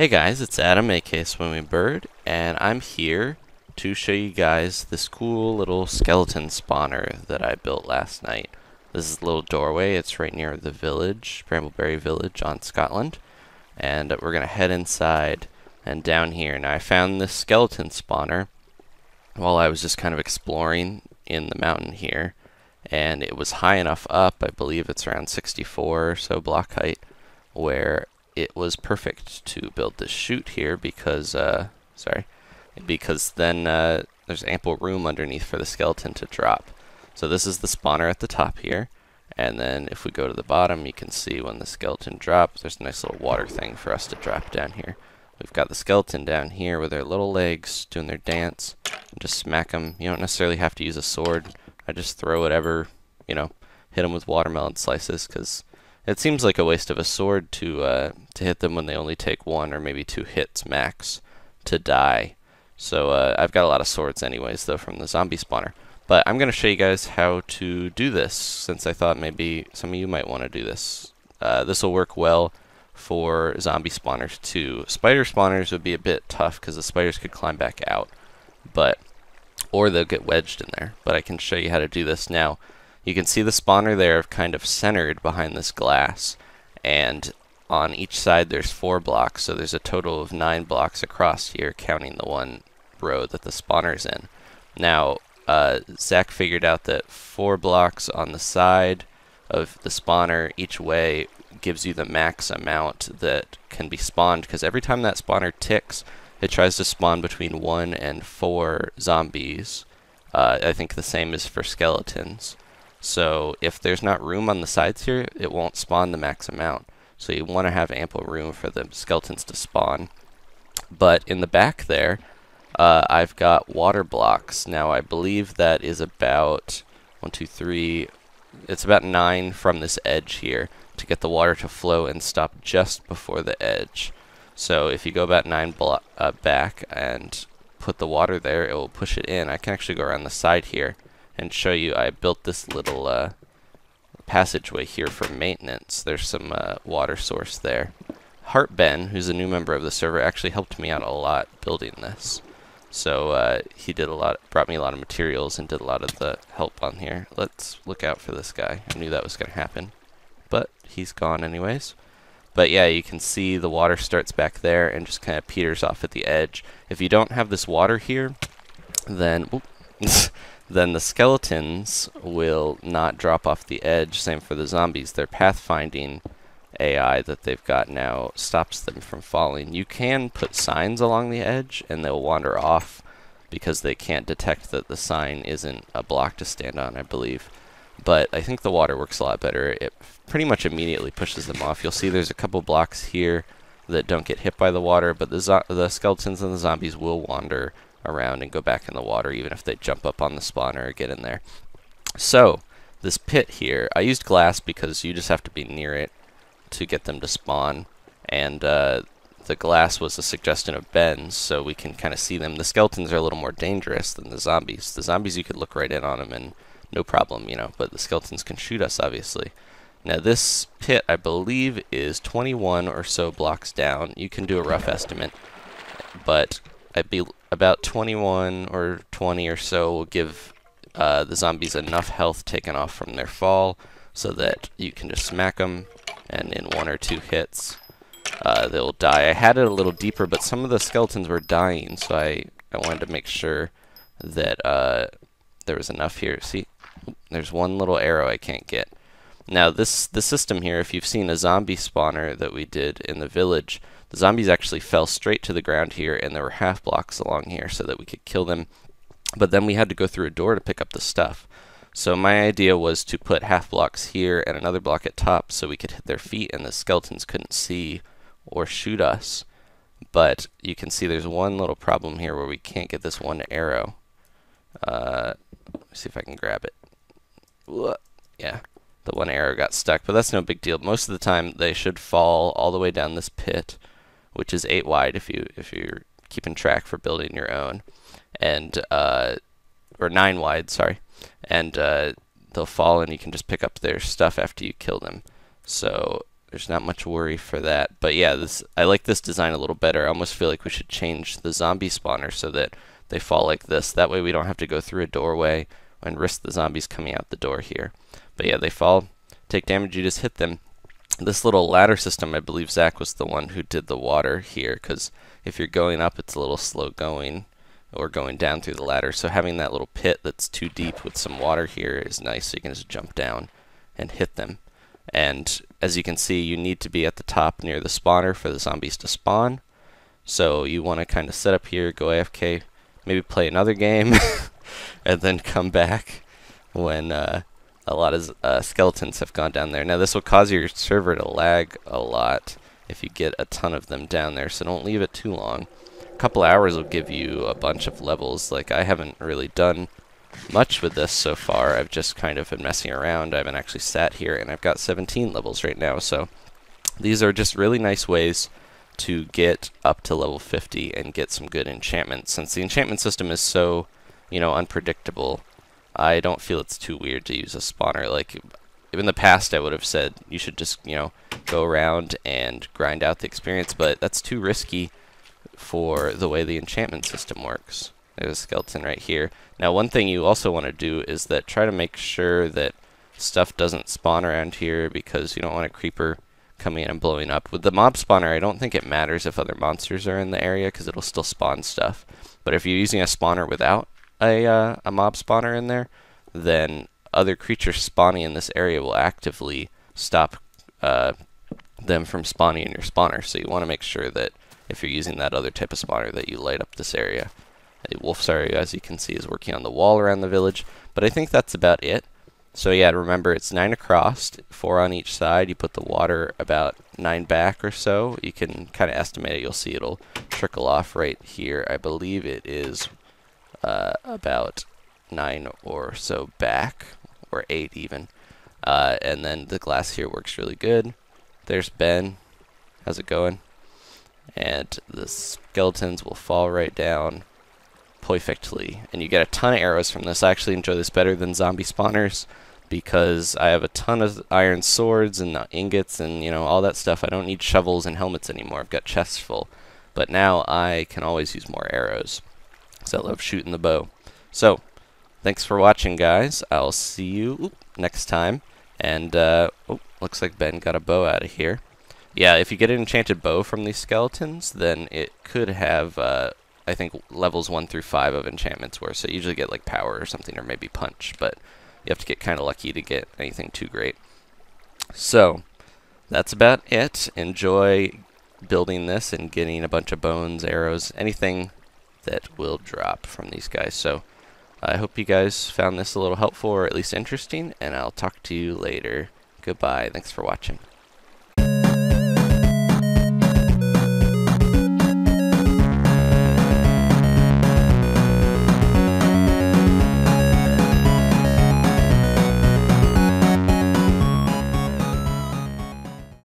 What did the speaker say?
Hey guys, it's Adam, aka Swimming Bird, and I'm here to show you guys this cool little skeleton spawner that I built last night. This is a little doorway. It's right near the village, Brambleberry Village on Scotland, and we're gonna head inside and down here. Now I found this skeleton spawner while I was just kind of exploring in the mountain here, and it was high enough up, I believe it's around 64 or so block height, where it was perfect to build this chute here because then there's ample room underneath for the skeleton to drop. So this is the spawner at the top here, and then if we go to the bottom, you can see when the skeleton drops, there's a nice little water thing for us to drop down here. We've got the skeleton down here with their little legs doing their dance. Just smack them. You don't necessarily have to use a sword. I just throw whatever, hit them with watermelon slices, because it seems like a waste of a sword to hit them when they only take one or maybe two hits max to die. So I've got a lot of swords anyways, though, from the zombie spawner. But I'm going to show you guys how to do this, since I thought maybe some of you might want to do this. This will work well for zombie spawners too. Spider spawners would be a bit tough because the spiders could climb back out, or they'll get wedged in there. But I can show you how to do this now. You can see the spawner there kind of centered behind this glass, and on each side there's 4 blocks, so there's a total of 9 blocks across here, counting the one row that the spawner's in. Now, Zach figured out that 4 blocks on the side of the spawner each way gives you the max amount that can be spawned, because every time that spawner ticks, it tries to spawn between 1 and 4 zombies. I think the same is for skeletons. So if there's not room on the sides here, it won't spawn the max amount. So you want to have ample room for the skeletons to spawn. But in the back there, I've got water blocks. Now I believe that is about 1, 2, 3. It's about 9 from this edge here to get the water to flow and stop just before the edge. So if you go about 9 back and put the water there, it will push it in. I can actually go around the side here and show you. I built this little passageway here for maintenance. There's some water source there. Heartben, who's a new member of the server, actually helped me out a lot building this. So he did brought me a lot of materials and did a lot of the help on here. Let's look out for this guy. I knew that was going to happen, but he's gone anyways. But yeah, you can see the water starts back there and just kind of peters off at the edge. If you don't have this water here, then then the skeletons will not drop off the edge. Same for the zombies. Their pathfinding AI that they've got now stops them from falling. You can put signs along the edge and they'll wander off because they can't detect that the sign isn't a block to stand on, I believe. But I think the water works a lot better. It pretty much immediately pushes them off. You'll see there's a couple blocks here that don't get hit by the water, but the skeletons and the zombies will wander around and go back in the water even if they jump up on the spawner or get in there. So this pit here, I used glass because you just have to be near it to get them to spawn, and the glass was a suggestion of Ben's, so we can kind of see them. The skeletons are a little more dangerous than the zombies. The zombies, you could look right in on them and no problem, but the skeletons can shoot us, obviously. Now this pit, I believe, is 21 or so blocks down. You can do a rough estimate, but I'd be about 21 or 20 or so will give the zombies enough health taken off from their fall so that you can just smack them, and in 1 or 2 hits they'll die. I had it a little deeper, but some of the skeletons were dying, so I wanted to make sure that there was enough here. See, there's one little arrow I can't get. Now the system here, if you've seen a zombie spawner that we did in the village, the zombies actually fell straight to the ground here, and there were half blocks along here so that we could kill them. But then we had to go through a door to pick up the stuff. So my idea was to put half blocks here and another block at top so we could hit their feet and the skeletons couldn't see or shoot us. But you can see there's one little problem here where we can't get this one arrow. Let's see if I can grab it. Yeah, the one arrow got stuck, but that's no big deal. Most of the time they should fall all the way down this pit, which is 8 wide if you're keeping track for building your own, and or 9 wide, sorry. And they'll fall and you can just pick up their stuff after you kill them. So there's not much worry for that. But yeah, I like this design a little better. I almost feel like we should change the zombie spawner so that they fall like this. That way we don't have to go through a doorway and risk the zombies coming out the door here. But yeah, they fall, take damage, you just hit them. This little ladder system, I believe Zach was the one who did the water here, because if you're going up, it's a little slow going, or going down through the ladder. So having that little pit that's too deep with some water here is nice, so you can just jump down and hit them. And as you can see, you need to be at the top near the spawner for the zombies to spawn. So you want to kind of set up here, go AFK, maybe play another game, and then come back when a lot of skeletons have gone down there. Now this will cause your server to lag a lot if you get a ton of them down there, so don't leave it too long. A couple hours will give you a bunch of levels. Like, I haven't really done much with this so far. I've just kind of been messing around. I haven't actually sat here, and I've got 17 levels right now. So these are just really nice ways to get up to level 50 and get some good enchantments. Since the enchantment system is so, unpredictable, I don't feel it's too weird to use a spawner. Like, in the past, I would have said you should just, go around and grind out the experience, but that's too risky for the way the enchantment system works. There's a skeleton right here. Now, one thing you also want to do is that try to make sure that stuff doesn't spawn around here, because you don't want a creeper coming in and blowing up. With the mob spawner, I don't think it matters if other monsters are in the area, because it'll still spawn stuff. But if you're using a spawner without a mob spawner in there, then other creatures spawning in this area will actively stop them from spawning in your spawner. So you want to make sure that if you're using that other type of spawner, that you light up this area. Wolf's area, as you can see, is working on the wall around the village. But I think that's about it. So yeah, remember, it's 9 across, 4 on each side. You put the water about 9 back or so. You can kind of estimate it. You'll see it'll trickle off right here. I believe it is about 9 or so back, or 8 even. And then the glass here works really good. There's Ben. How's it going? And the skeletons will fall right down perfectly. And you get a ton of arrows from this. I actually enjoy this better than zombie spawners, because I have a ton of iron swords and ingots and, all that stuff. I don't need shovels and helmets anymore. I've got chests full. But now I can always use more arrows, because I love shooting the bow. So, thanks for watching, guys. I'll see you next time. And, looks like Ben got a bow out of here. Yeah, if you get an enchanted bow from these skeletons, then it could have, I think, levels 1 through 5 of enchantments worth. So you usually get, like, power or something, or maybe punch. But you have to get kind of lucky to get anything too great. So, that's about it. Enjoy building this and getting a bunch of bones, arrows, anything that will drop from these guys. So, I hope you guys found this a little helpful, or at least interesting, and I'll talk to you later. Goodbye. Thanks for watching.